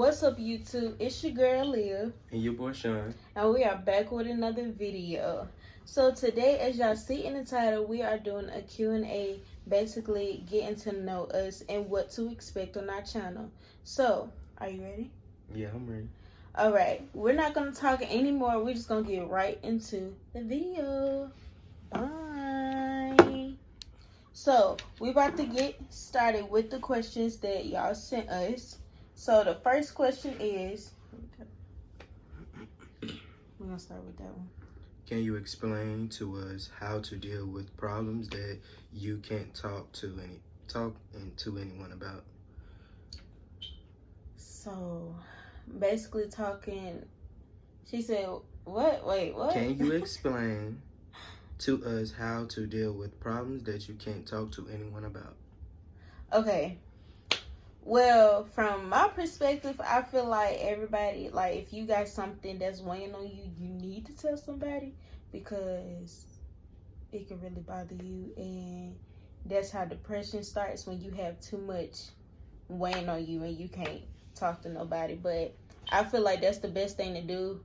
What's up, YouTube? It's your girl, Leah. And your boy, Sean. And we are back with another video. So today, as y'all see in the title, we are doing a Q&A, basically getting to know us and what to expect on our channel. So, are you ready? Yeah, I'm ready. Alright, we're not going to talk anymore. We're just going to get right into the video. Bye. So, we about to get started with the questions that y'all sent us. So, the first question is, we're going to start with that one. Can you explain to us how to deal with problems that you can't talk to anyone about? So, basically talking, she said, what? Wait, what? Can you explain to us how to deal with problems that you can't talk to anyone about? Okay. Well, from my perspective, I feel like everybody, like, if you got something that's weighing on you, you need to tell somebody because it can really bother you. And that's how depression starts, when you have too much weighing on you and you can't talk to nobody. But I feel like that's the best thing to do.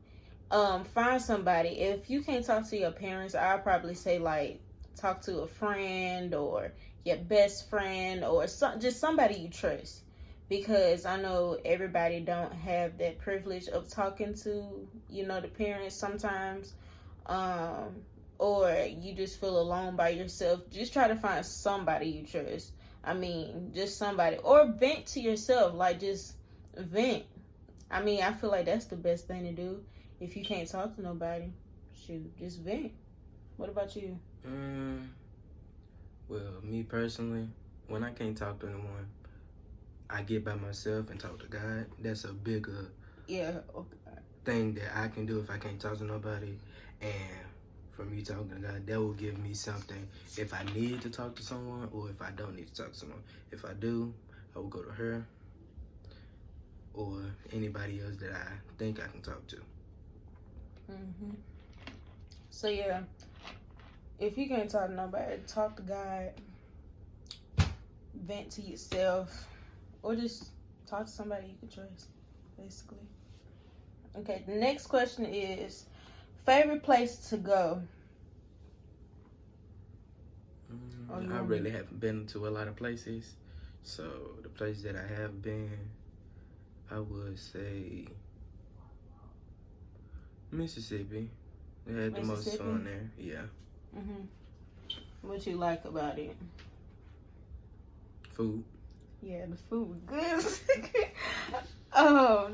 Find somebody. If you can't talk to your parents, I'll probably say, like, talk to a friend or your best friend or just somebody you trust, because I know everybody don't have that privilege of talking to, the parents sometimes, or you just feel alone by yourself. Just try to find somebody you trust. I mean, just somebody, or vent to yourself, like, just vent. I mean, I feel like that's the best thing to do. If you can't talk to nobody, shoot, just vent. What about you? Well, me personally, when I can't talk to anyone, I get by myself and talk to God. That's a bigger thing that I can do if I can't talk to nobody. And for me talking to God, that will give me something if I need to talk to someone or if I don't need to talk to someone. If I do, I will go to her or anybody else that I think I can talk to. So yeah, if you can't talk to nobody, talk to God, vent to yourself, or just talk to somebody you can trust, basically. Okay, the next question is, favorite place to go? I really haven't been to a lot of places, so the place that I have been, I would say Mississippi. I had the most fun there. Yeah. What you like about it? Food. Yeah, the food good.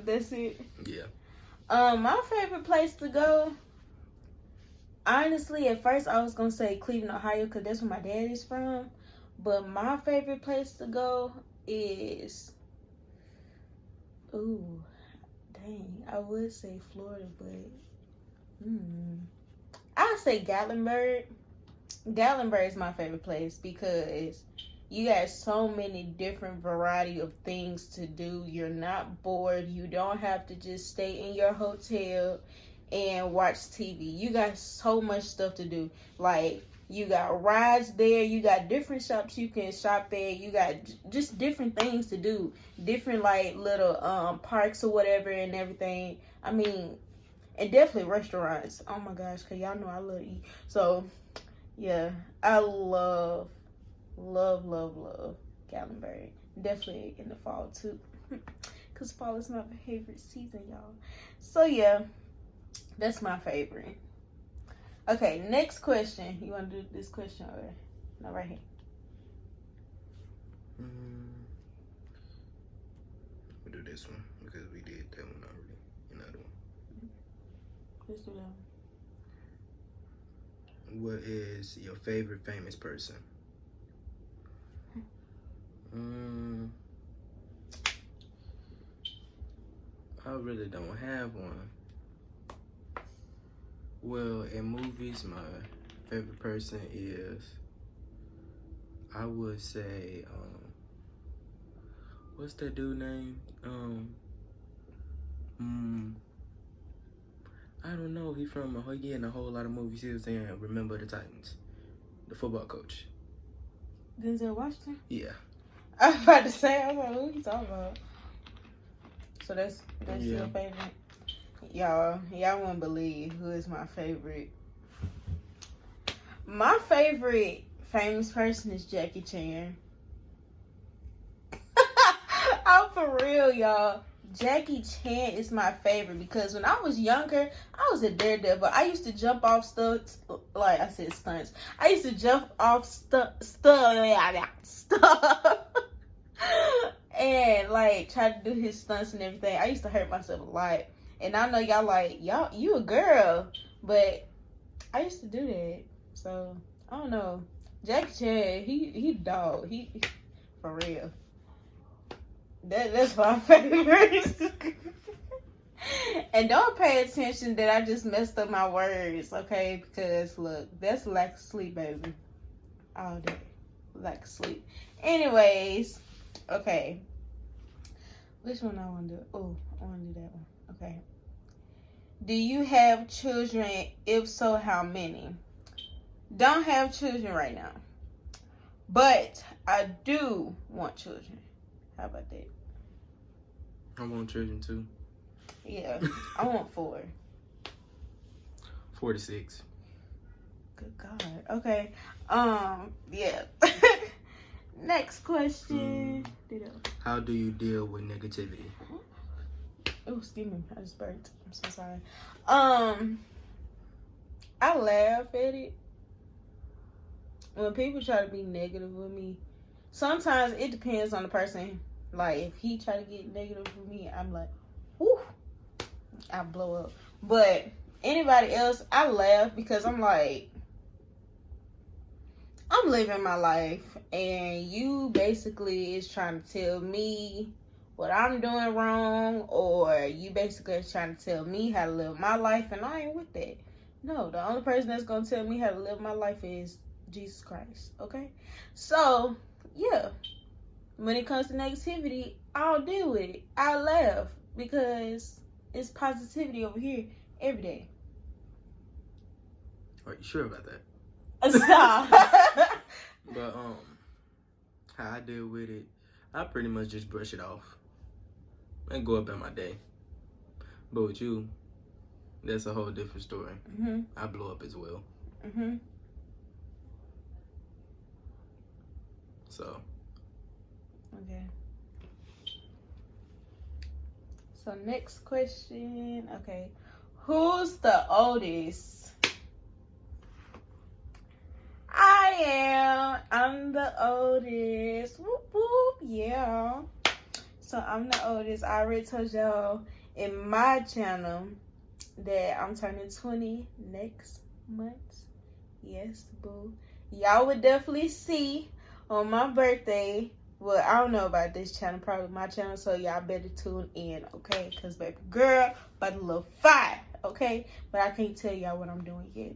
That's it. Yeah. My favorite place to go, honestly, at first I was gonna say Cleveland, Ohio, because that's where my dad is from. But my favorite place to go is, I would say Florida, but I'd say Gatlinburg. Gatlinburg is my favorite place because you got so many different variety of things to do. You're not bored. You don't have to just stay in your hotel and watch TV. You got so much stuff to do. Like, you got rides there. You got different shops you can shop at. You got just different things to do. Different, like, little parks or whatever and everything. I mean, and definitely restaurants. Oh my gosh, because y'all know I love to eat. So, yeah, I love Gatlinburg. Definitely in the fall too, because fall is my favorite season, y'all. So yeah, that's my favorite. Okay, next question. You want to do this question or no? Right here. We'll do this one because we did that one already. Another one. Let's do that one. What is your favorite famous person? I really don't have one. Well, in movies, my favorite person is, I would say, what's that dude name? I don't know. He in a whole lot of movies. He was in Remember the Titans, the football coach. Denzel Washington? Yeah. I was about to say, I was like, who you talking about? So that's your favorite. Y'all wouldn't believe who is my favorite. My favorite famous person is Jackie Chan. I'm for real, y'all. Jackie Chan is my favorite because when I was younger, I was a daredevil. I used to jump off stunts. I used to jump off stuff and like try to do his stunts and everything. I used to hurt myself a lot. And I know y'all like, you a girl, but I used to do that. So I don't know. Jackie Chan, he dog. He for real. That's my favorite. And don't pay attention that I just messed up my words, okay? Because look, that's lack of sleep, baby. All day. Lack of sleep. Anyways, okay. Which one I want to do? Oh, I want to do that one. Okay. Do you have children? If so, how many? Don't have children right now. But I do want children. How about that? I want children too. Yeah, I want 4. 46. Good God. Okay. Yeah. Next question. How do you deal with negativity? Oh, excuse me. I just burped. I'm so sorry. I laugh at it. When people try to be negative with me, sometimes it depends on the person. Like, if he try to get negative with me, I'm like, whoo, I blow up. But anybody else, I laugh because I'm like, I'm living my life, and you basically is trying to tell me what I'm doing wrong, or you basically is trying to tell me how to live my life, and I ain't with that. No, the only person that's going to tell me how to live my life is Jesus Christ, okay? So, yeah, when it comes to negativity, I'll deal with it. I'll laugh because it's positivity over here every day. Are you sure about that? Stop. But how I deal with it, I pretty much just brush it off and go about my day. But with you, that's a whole different story. Mm-hmm. I blow up as well. Mm-hmm. So. Okay. So next question. Okay. Who's the oldest? I am. I'm the oldest. Whoop whoop. Yeah. So I'm the oldest. I already told y'all in my channel that I'm turning 20 next month. Yes, boo. Y'all would definitely see on my birthday. Well, I don't know about this channel, probably my channel, so y'all better tune in, okay? Because baby girl, about to look fine, okay? But I can't tell y'all what I'm doing yet.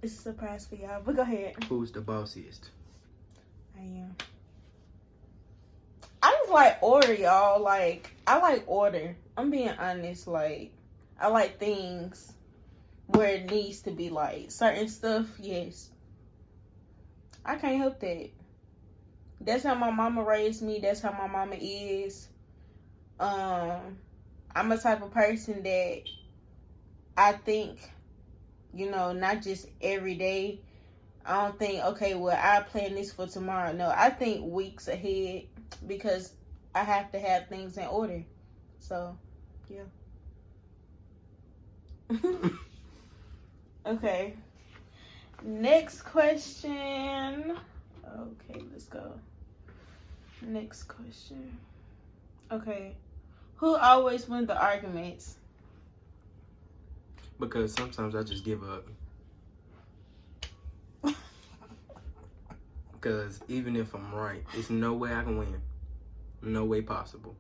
It's a surprise for y'all, but go ahead. Who's the bossiest? I am. I just like order, y'all. Like, I like order. I'm being honest. Like, I like things where it needs to be, like, certain stuff, yes. I can't help that. That's how my mama raised me. That's how my mama is. I'm a type of person that I think, not just every day. I don't think, okay, well, I plan this for tomorrow. No, I think weeks ahead because I have to have things in order. So, yeah. Okay. Next question. Okay, let's go. Next question. Okay. Who always wins the arguments? Because sometimes I just give up. Because even if I'm right, there's no way I can win. No way possible.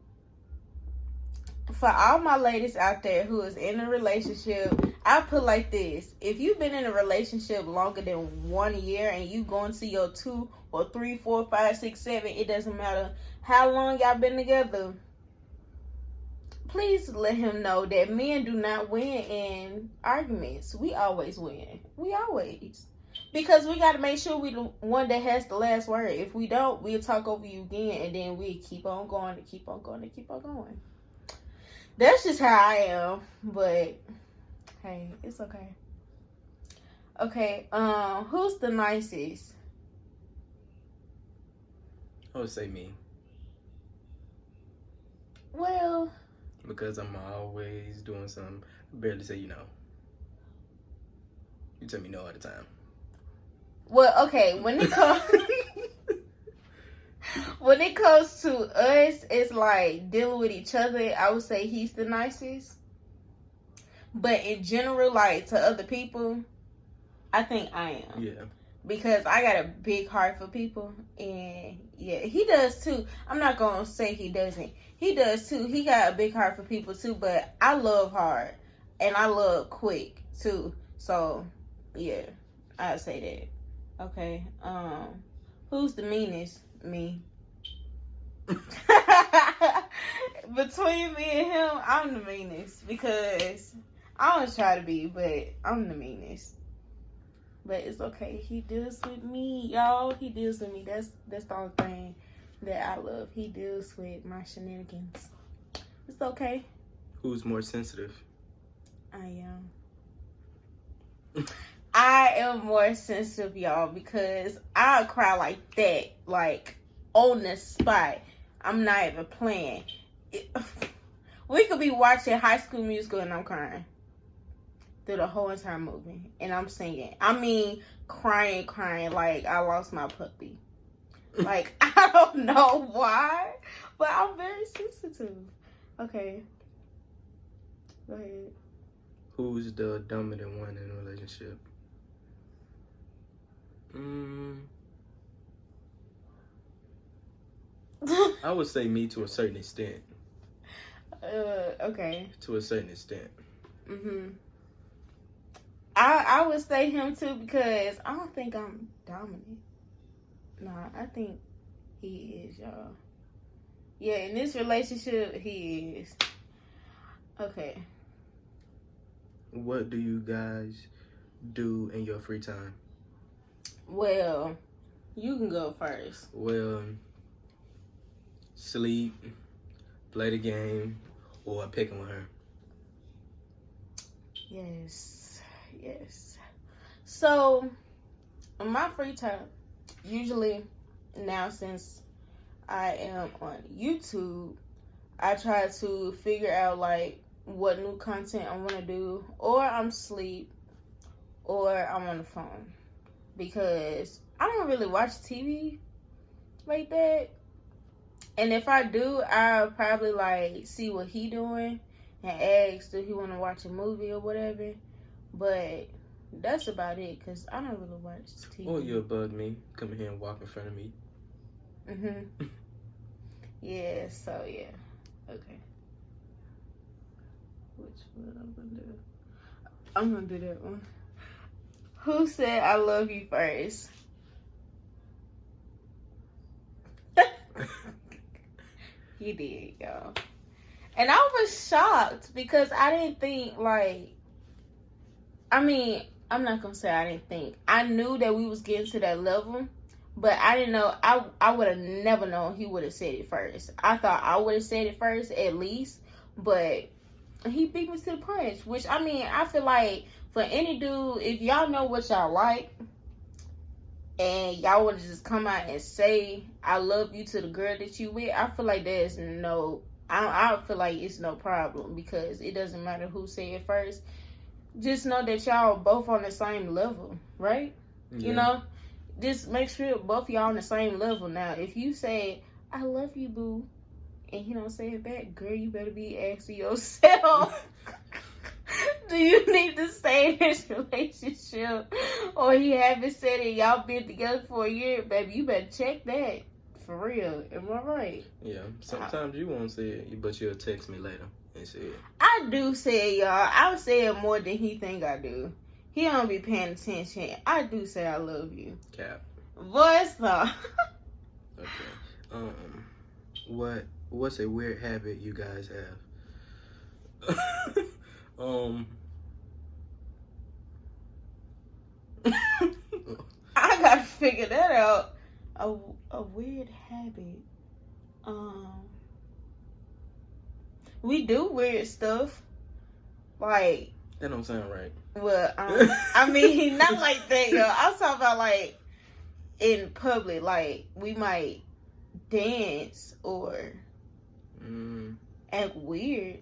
For all my ladies out there who is in a relationship, I put like this. If you've been in a relationship longer than 1 year and you going to your 2 or 3, 4, 5, 6, 7, it doesn't matter how long y'all been together, please let him know that men do not win in arguments. We always win. We always. Because we got to make sure we the one that has the last word. If we don't, we'll talk over you again, and then we keep on going and keep on going and keep on going. That's just how I am. But hey, it's okay. Okay, who's the nicest? I would say me. Well, because I'm always doing something. I barely say no. You tell me no all the time. Well, okay, when it comes when it comes to us, it's like dealing with each other. I would say he's the nicest. But in general, like to other people, I think I am. Yeah. Because I got a big heart for people, and yeah, he does too. I'm not gonna say he doesn't. He does too. He got a big heart for people too. But I love hard, and I love quick too. So yeah, I'd say that. Okay. Who's the meanest? Me. Between me and him, I'm the meanest because I don't try to be, but I'm the meanest. But it's okay. He deals with me, y'all. He deals with me. That's the only thing that I love. He deals with my shenanigans. It's okay. Who's more sensitive? I am. I am more sensitive, y'all, because I'll cry like that, like on the spot. I'm not even playing. We could be watching High School Musical and I'm crying through the whole entire movie, and I'm singing. I mean, crying like I lost my puppy. Like, I don't know why, but I'm very sensitive. Okay, go ahead. Who's the dominant one in a relationship? I would say me to a certain extent. Okay. To a certain extent. I would say him too because I don't think I'm dominant. Nah, I think he is, y'all. Yeah, in this relationship, he is. Okay. What do you guys do in your free time? Well, you can go first. Well, sleep, play the game, or picking with her. Yes. So, in my free time, usually now since I am on YouTube, I try to figure out like what new content I want to do, or I'm asleep, or I'm on the phone, because I don't really watch TV like that. And if I do, I'll probably like see what he doing and ask if he want to watch a movie or whatever. But that's about it, because I don't really watch TV. Or you'll bug me, come here and walk in front of me. Yeah, so yeah. Okay. Which one I'm going to do? I'm going to do that one. Who said I love you first? He did, y'all. And I was shocked because I didn't think like, I mean, I'm not gonna say I didn't think. I knew that we was getting to that level, but I didn't know. I would have never known he would have said it first. I thought I would have said it first at least, but he beat me to the punch. Which, I mean, I feel like for any dude, if y'all know what y'all like, and y'all would just come out and say I love you to the girl that you with, I feel like there's no. I feel like it's no problem, because it doesn't matter who said it first. Just know that y'all both on the same level, right? Yeah. You know, just make sure both y'all on the same level. Now, if you say, I love you, boo, and he don't say it back, girl, you better be asking yourself, do you need to stay in this relationship? Or he haven't said it, y'all been together for a year, baby, you better check that. For real. Am I right? Yeah. Sometimes you won't say it, but you'll text me later and say it. I do say it, y'all. I would say it more than he think I do. He don't be paying attention. I do say I love you. Cap. Voice though. Okay. What's a weird habit you guys have? I gotta figure that out. A weird habit. we do weird stuff. Like, that don't sound right. Well, I mean, not like that, yo. I'm talking about like in public, like we might dance or act weird.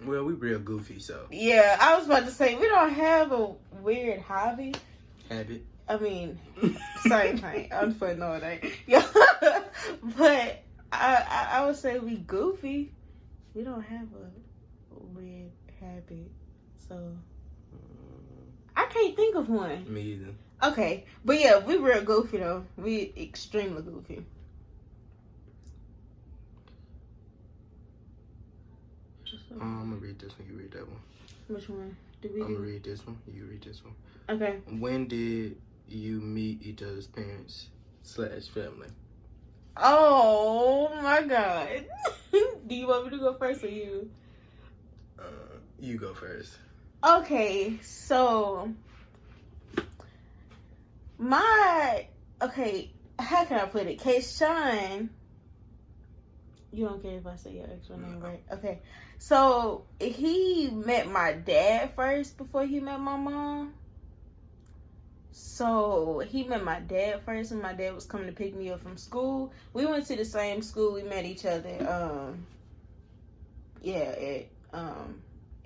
Well, we real goofy, so. Yeah, I was about to say we don't have a weird hobby. Habit. I mean, same thing. I'm funny, no, it ain't. Yeah, but I would say we goofy. We don't have a weird habit, so I can't think of one. Me either. Okay, but yeah, we real goofy though. We extremely goofy. I'm gonna read this one. You read that one. Which one? I'm gonna read this one. You read this one. Okay. When did you meet each other's parents / family? Oh my God. Do you want me to go first or you? You go first. Okay, so how can I put it? Kayshawn, you don't care if I say your actual name, right? Okay, so he met my dad first before he met my mom. So he met my dad first, and my dad was coming to pick me up from school. We went to the same school. We met each other.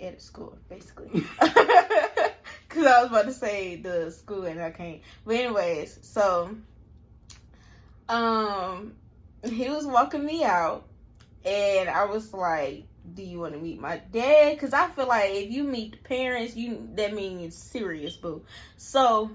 At school, basically. Because I was about to say the school and I can't. But anyways, so he was walking me out, and I was like, do you want to meet my dad? Because I feel like if you meet the parents, that means it's serious, boo. So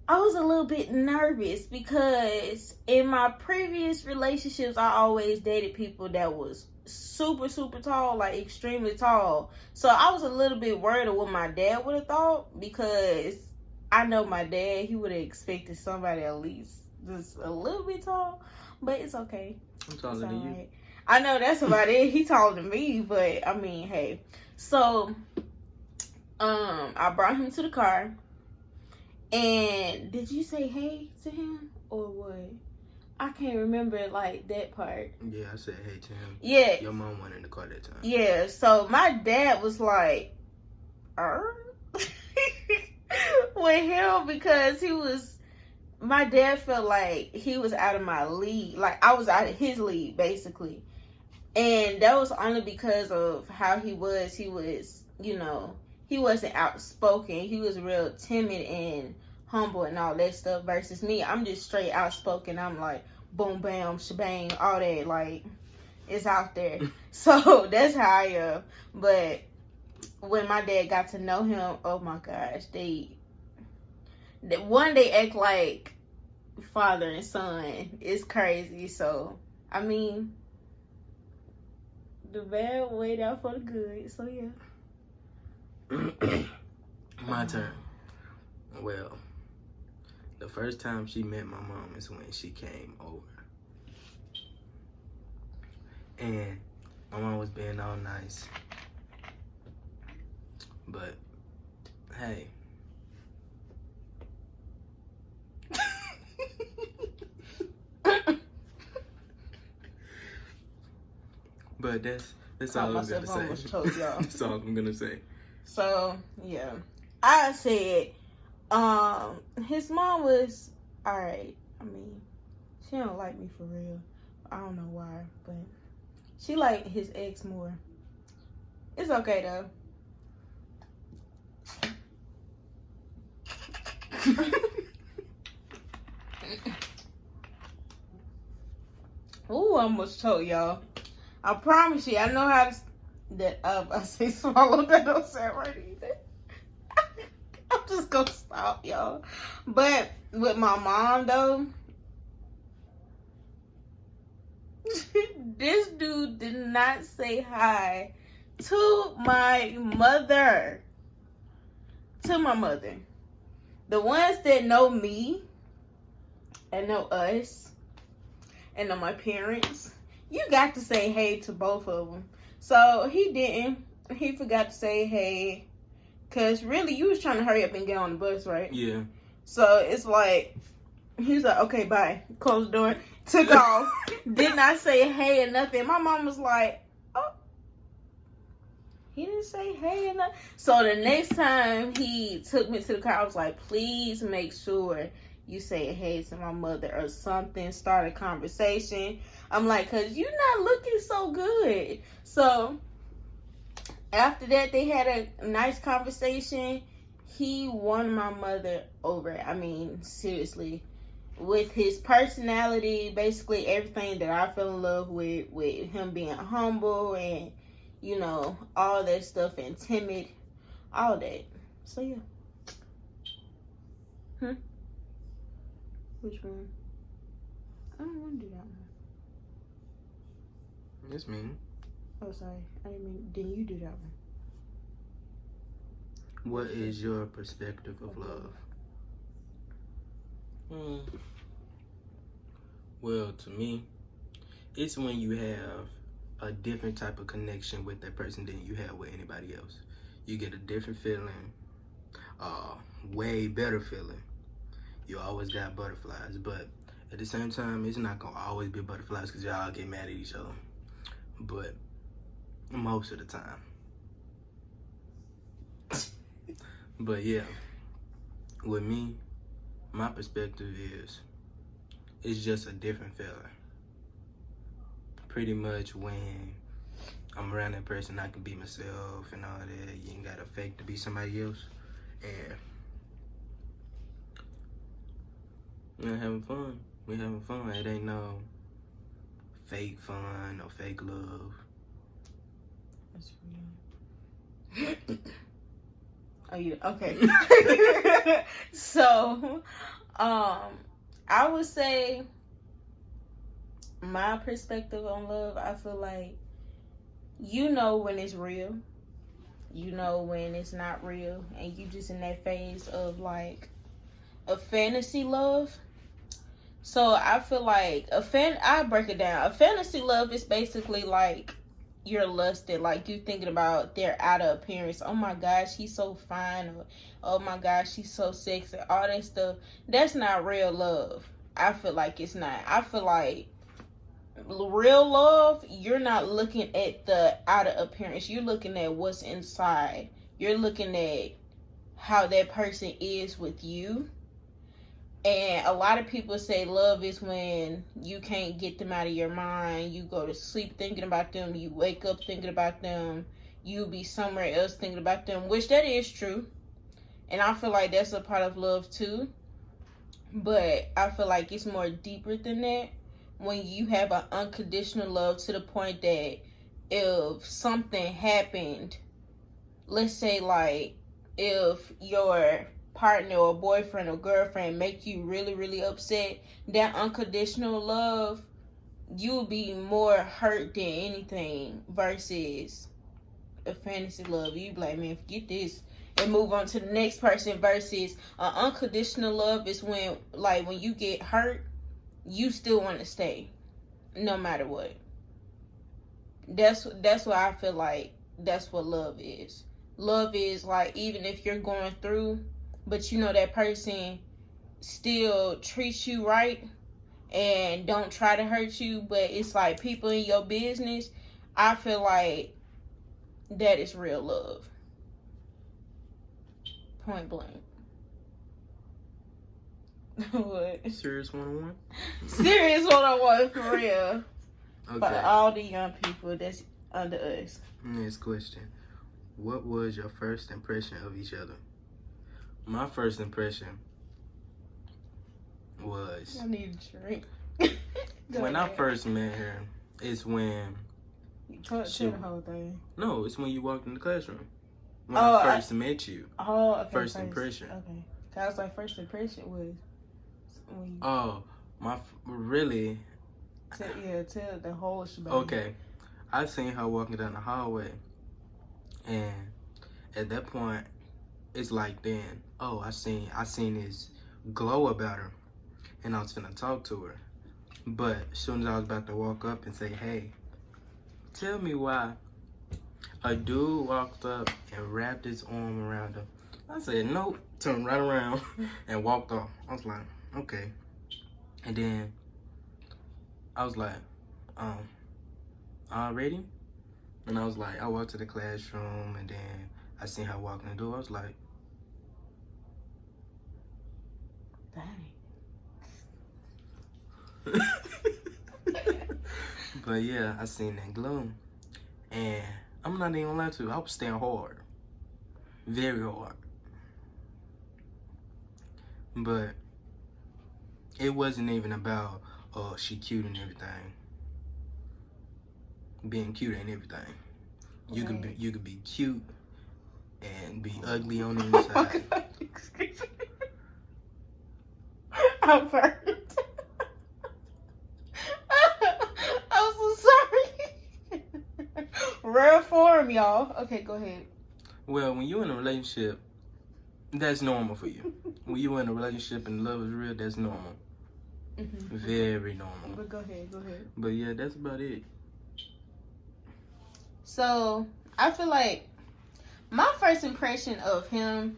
I was a little bit nervous because in my previous relationships, I always dated people that was super, super tall, like extremely tall. So I was a little bit worried of what my dad would have thought, because I know my dad, he would have expected somebody at least just a little bit tall, but it's okay. I'm taller than you. Right. I know that's about it. He taller than me, but I mean, hey. So, I brought him to the car, and did you say hey to him or what? I can't remember like that part. Yeah, I said hey to him. Yeah. Your mom went in the car that time. Yeah, so my dad was like, with him, because my dad felt like he was out of my league. Like I was out of his league, basically. And that was only because of how he was. He was, he wasn't outspoken. He was real timid and humble and all that stuff, versus me. I'm just straight outspoken. I'm like boom bam shebang, all that, like it's out there. So that's how I am. But when my dad got to know him, oh my gosh, they act like father and son. It's crazy. So I mean, the bad weighed out for the good. So yeah. My turn. Well, the first time she met my mom is when she came over. And my mom was being all nice. But, hey. But that's all I'm gonna say. That's all I'm gonna say. So, yeah. I said, his mom was alright. I mean, she don't like me for real. I don't know why, but she liked his ex more. It's okay though. Ooh, I almost told y'all. I promise you, I know how to. I say swallow. That don't sound right either. I'm just gonna stop, y'all. But with my mom though, this dude did not say hi to my mother. To my mother. The ones that know me and know us and know my parents, you got to say hey to both of them. So he didn't. He forgot to say hey. Because really, you was trying to hurry up and get on the bus, right? Yeah. So it's like, he's like, okay, bye. Close the door. Took off. Did not say hey or nothing. My mom was like, oh. He didn't say hey or nothing. So the next time he took me to the car, I was like, please make sure you say hey to my mother or something. Start a conversation. I'm like, because you're not looking so good. So after that, they had a nice conversation. He won my mother over. I mean, seriously. With his personality, basically everything that I fell in love with him being humble and, you know, all that stuff and timid, all that. So, yeah. Which one? I don't want to do that one. It's me. Oh, sorry. I didn't mean, didn't you do that one? What is your perspective of love? Well, to me, it's when you have a different type of connection with that person than you have with anybody else. You get a different feeling, way better feeling. You always got butterflies, but at the same time, it's not gonna always be butterflies because y'all get mad at each other. But most of the time. But yeah, with me, my perspective is, it's just a different feeling. Pretty much when I'm around that person, I can be myself and all that. You ain't gotta fake to be somebody else. And we're having fun. We're having fun. It ain't no fake fun, no fake love. That's real. Oh, you okay? So, I would say my perspective on love. I feel like you know when it's real, you know when it's not real, and you just in that phase of like a fantasy love. So I feel like I break it down. A fantasy love is basically like you're lusted, like you thinking about their outer appearance. Oh my gosh, he's so fine. Or, oh my gosh, she's so sexy. All that stuff. That's not real love. I feel like it's not. I feel like real love, you're not looking at the outer appearance. You're looking at what's inside. You're looking at how that person is with you. And a lot of people say love is when you can't get them out of your mind. You go to sleep thinking about them. You wake up thinking about them. You be somewhere else thinking about them, which that is true. And I feel like that's a part of love too. But I feel like it's more deeper than that. When you have an unconditional love to the point that if something happened, let's say like if your partner or boyfriend or girlfriend make you really, really upset, that unconditional love, you'll be more hurt than anything versus a fantasy love. You be like, man, forget this and move on to the next person. Versus unconditional love is when, like, when you get hurt, you still want to stay no matter what. That's why I feel like that's what love is. Love is like, even if you're going through, but you know that person still treats you right and don't try to hurt you, but it's like people in your business. I feel like that is real love. Point blank. What? Serious 101? Serious 101 for real. Okay. For all the young people that's under us. Next question. What was your first impression of each other? My first impression was... I need a drink. When I first met her, it's when... You can't say the whole thing. No, it's when you walked in the classroom. When I first met you. Oh, okay. First impression. Okay. I was like, first impression was... when you... Oh, really... Tell the whole shebang. Okay. I seen her walking down the hallway. And at that point, it's like then, oh, I seen this glow about her, and I was gonna talk to her. But as soon as I was about to walk up and say, hey, tell me why a dude walked up and wrapped his arm around her. I said, nope, turned right around and walked off. I was like, okay. And then I was like, already? And I was like, I walked to the classroom, and then I seen her walk in the door. I was like, dang. But yeah, I seen that glow. And I'm not even gonna lie to you, I was staying hard. Very hard. But it wasn't even about, oh, she cute and everything. Being cute ain't everything. You could be cute and be ugly on the inside. Oh, excuse me. I'm burned. I'm so sorry. Rare form, y'all. Okay, go ahead. Well, when you're in a relationship, that's normal for you. When you're in a relationship and love is real, that's normal. Mm-hmm. Very normal. But go ahead. But yeah, that's about it. So, I feel like my first impression of him,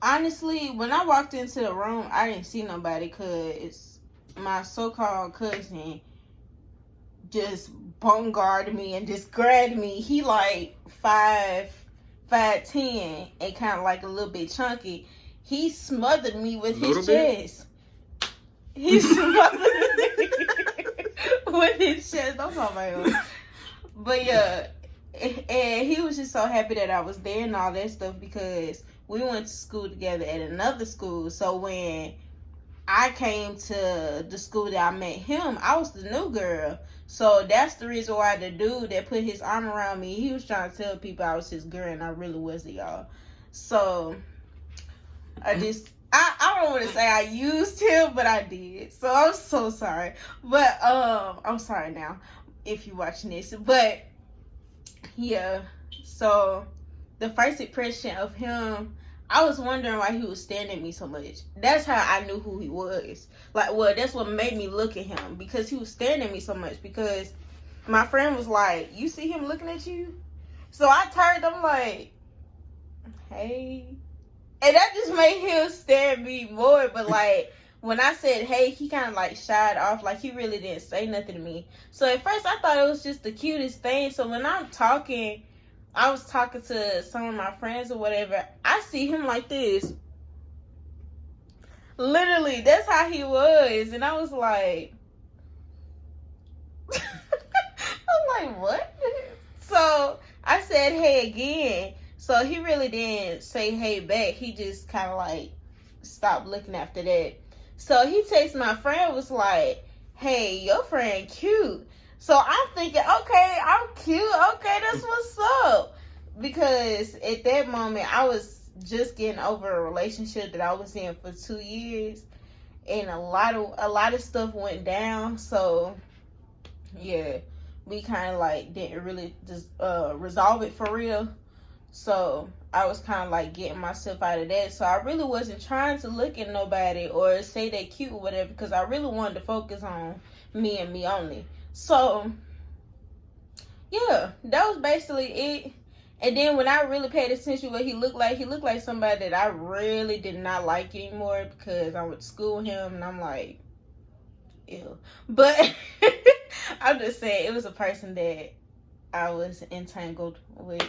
honestly, when I walked into the room, I didn't see nobody because my so-called cousin just bombarded me and just grabbed me. He like 5'10" and kind of like a little bit chunky. He smothered me with his chest. He smothered me with his chest. Don't talk about him. But yeah, and he was just so happy that I was there and all that stuff because we went to school together at another school. So when I came to the school that I met him, I was the new girl. So that's the reason why the dude that put his arm around me, he was trying to tell people I was his girl and I really wasn't, y'all. So I don't want to say I used him, but I did. So I'm so sorry. But I'm sorry now if you're watching this. But yeah, so the first impression of him, I was wondering why he was staring at me so much. That's how I knew who he was. Like, well, that's what made me look at him because he was staring at me so much. Because my friend was like, "You see him looking at you?" So I turned. I'm like, "Hey." And that just made him stare at me more. But like when I said hey, he kind of like shied off. Like he really didn't say nothing to me. So at first I thought it was just the cutest thing. So when I was talking to some of my friends or whatever, I see him like this. Literally, that's how he was. And I was like, I'm like, what? So I said hey again. So he really didn't say hey back. He just kind of like stopped looking after that. So he texted my friend, was like, "Hey, your friend cute." So I'm thinking, okay, I'm cute. Okay, that's what's up. Because at that moment, I was just getting over a relationship that I was in for 2 years, and a lot of stuff went down. So yeah, we kind of like didn't really just resolve it for real. So I was kind of like getting myself out of that. So I really wasn't trying to look at nobody or say they cute or whatever because I really wanted to focus on me and me only. So yeah, that was basically it. And then when I really paid attention to what he looked like somebody that I really did not like anymore because I went to school with him and I'm like, ew. But I'm just saying it was a person that I was entangled with.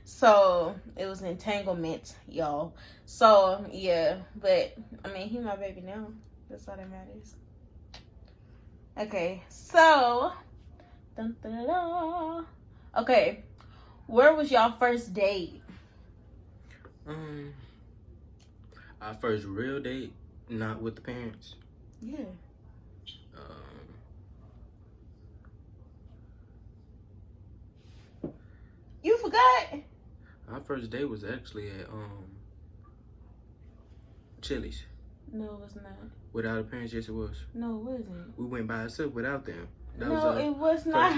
So it was entanglement, y'all. So yeah, but I mean, he my baby now. That's all that matters. Okay, so dun, dun, dun, dun. Okay, where was y'all first date? Our first real date, not with the parents. Yeah. You forgot? Our first date was actually at Chili's. No, it was not. Without the parents, yes, it was. No, it wasn't. We went by ourselves without them. No, it was not.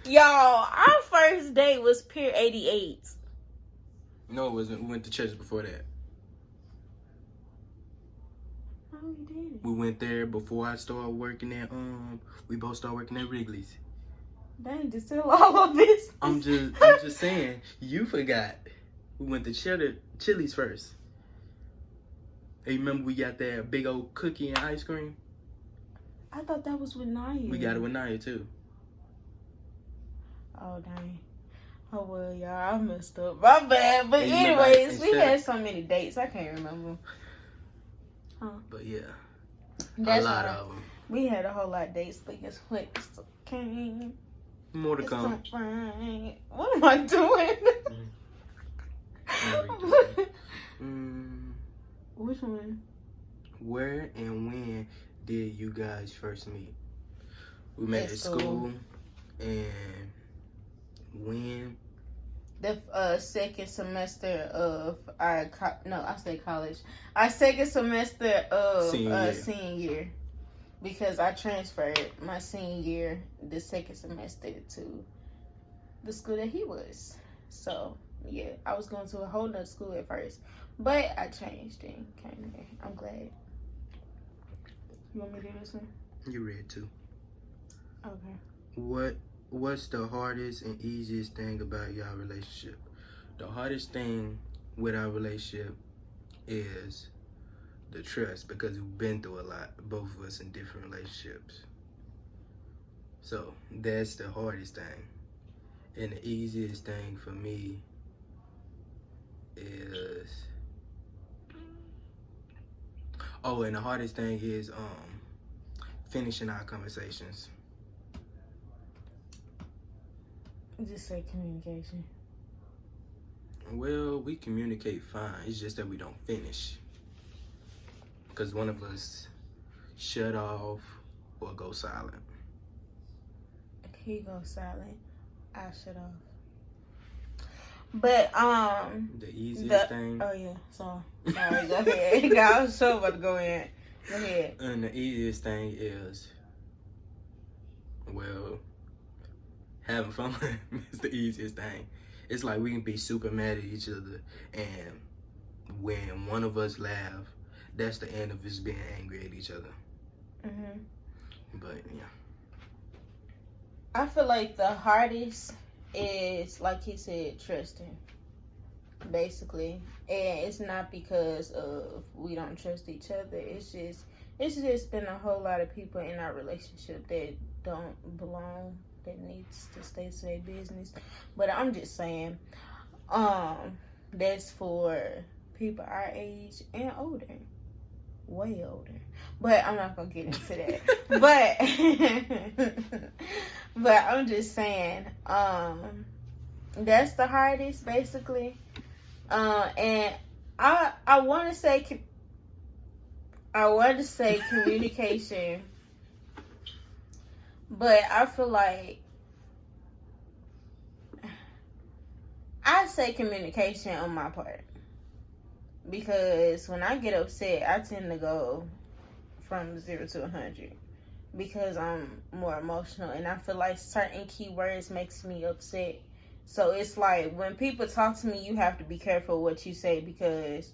Y'all, our first date was Pier 88. No, it wasn't. We went to church before that. Oh, you did? We went there before I started working at, we both started working at Wrigley's. Dang, just tell all of this. I'm just saying, you forgot. We went to Chili's first. Hey, remember we got that big old cookie and ice cream? I thought that was with Naya. We got it with Naya too. Oh dang. Oh well, y'all, I messed up. My bad. But anyways, we had so many dates, I can't remember. Huh? But yeah, that's a lot of them. We had a whole lot of dates, but guess what? It's okay. More to come. Fine. What am I doing? Which one? Where and when did you guys first meet? We met at school. And when? The second semester of our college. Our second semester of senior year. Because I transferred my senior year, the second semester, to the school that he was. So, yeah, I was going to a whole nother school at first. But I changed and came here. I'm glad. You want me to do this one? You read too. Okay. What's the hardest and easiest thing about your relationship? The hardest thing with our relationship is the trust, because we've been through a lot, both of us in different relationships. So that's the hardest thing. And the easiest thing for me is and the hardest thing is finishing our conversations. Just say communication. Well, we communicate fine. It's just that we don't finish. Because one of us shut off or go silent. He goes silent. I shut off. But the easiest thing. Oh yeah, sorry. Go ahead. I was so about to go in. Go ahead. And the easiest thing is, well, having fun is the easiest thing. It's like we can be super mad at each other, and when one of us laugh, that's the end of us being angry at each other. Mhm. But yeah, I feel like the hardest is, like he said, trusting. Basically, and it's not because of we don't trust each other. It's just been a whole lot of people in our relationship that don't belong, that needs to stay to their business. But I'm just saying, that's for people our age and older, way older. But I'm not gonna get into that. but I'm just saying, that's the hardest, basically. And I want to say communication, but I feel like I say communication on my part, because when I get upset, I tend to go from 0 to 100 because I'm more emotional, and I feel like certain keywords makes me upset. So it's like when people talk to me, you have to be careful what you say, because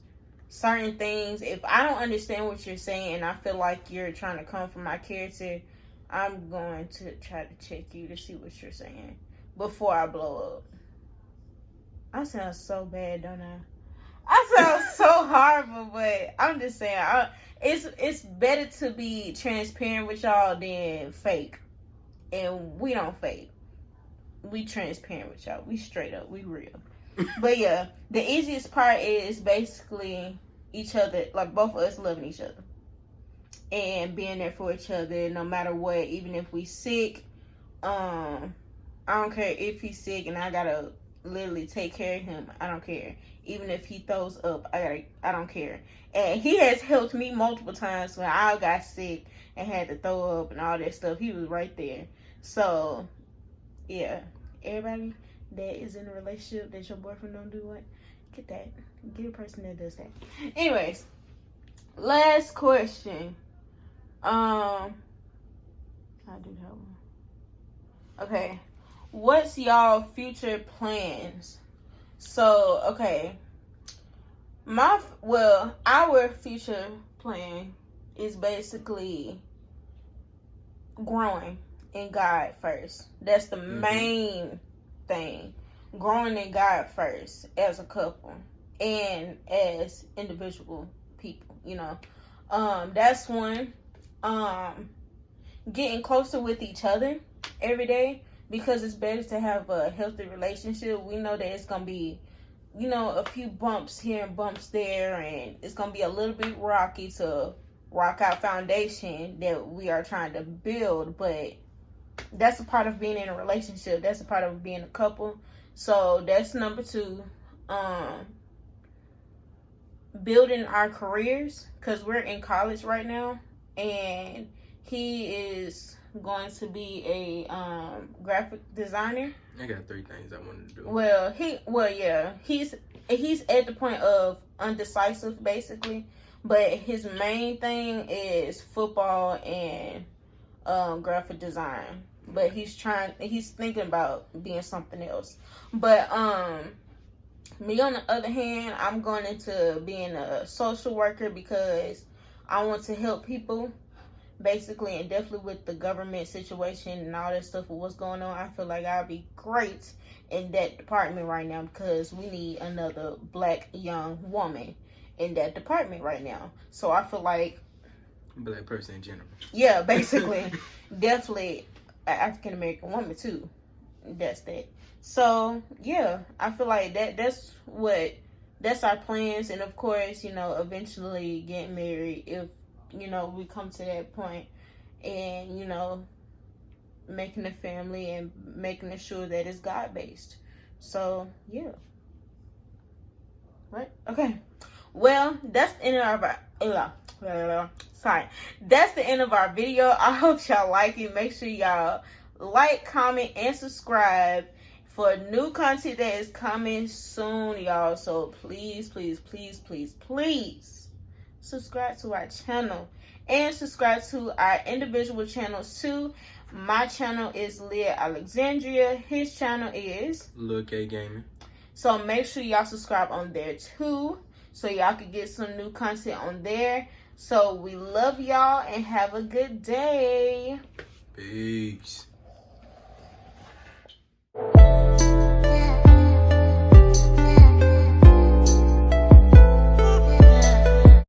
certain things, if I don't understand what you're saying and I feel like you're trying to come from my character, I'm going to try to check you to see what you're saying before I blow up. I sound so bad, don't I? I sound so horrible, but I'm just saying, it's better to be transparent with y'all than fake. And we don't fake. We transparent with y'all. We straight up. We real. But yeah, the easiest part is basically each other, like both of us loving each other and being there for each other no matter what. Even if we sick, I don't care if he's sick and I gotta literally take care of him. I don't care. Even if he throws up, I don't care. And he has helped me multiple times when I got sick and had to throw up and all that stuff. He was right there. So yeah, everybody that is in a relationship that your boyfriend don't do what, get that. Get a person that does that. Anyways, last question. I'll do that one. Okay. What's y'all future plans? So, okay. Our future plan is basically growing in God first. That's the main thing. Growing in God first as a couple and as individual people, you know. That's one. getting closer with each other every day, because it's better to have a healthy relationship. We know that it's going to be, you know, a few bumps here and bumps there, and it's going to be a little bit rocky to rock out foundation that we are trying to build, but that's a part of being in a relationship. That's a part of being a couple. So that's number 2. Building our careers, because we're in college right now, and he is going to be a graphic designer. I got 3 things I wanted to do. He's at the point of undecisive, basically, but his main thing is football and graphic design. But he's thinking about being something else. But me, on the other hand, I'm going into being a social worker because I want to help people, basically, and definitely with the government situation and all that stuff with what's going on. I feel like I'll be great in that department right now, because we need another black young woman in that department right now. So I feel like black person in general. Yeah, basically. Definitely an African American woman too. That's that. So yeah, I feel like that's our plans, and of course, you know, eventually getting married if, you know, we come to that point, and, you know, making a family and making sure that it's God based. So yeah. Right? Okay. Well, that's the end of our that's the end of our video. I hope y'all like it. Make sure y'all like, comment, and subscribe for new content that is coming soon, y'all. So please, please, please, please, please subscribe to our channel and subscribe to our individual channels too. My channel is Leah Alexandria. His channel is Lil K Gaming. So make sure y'all subscribe on there too, so y'all can get some new content on there. So we love y'all and have a good day. Peace.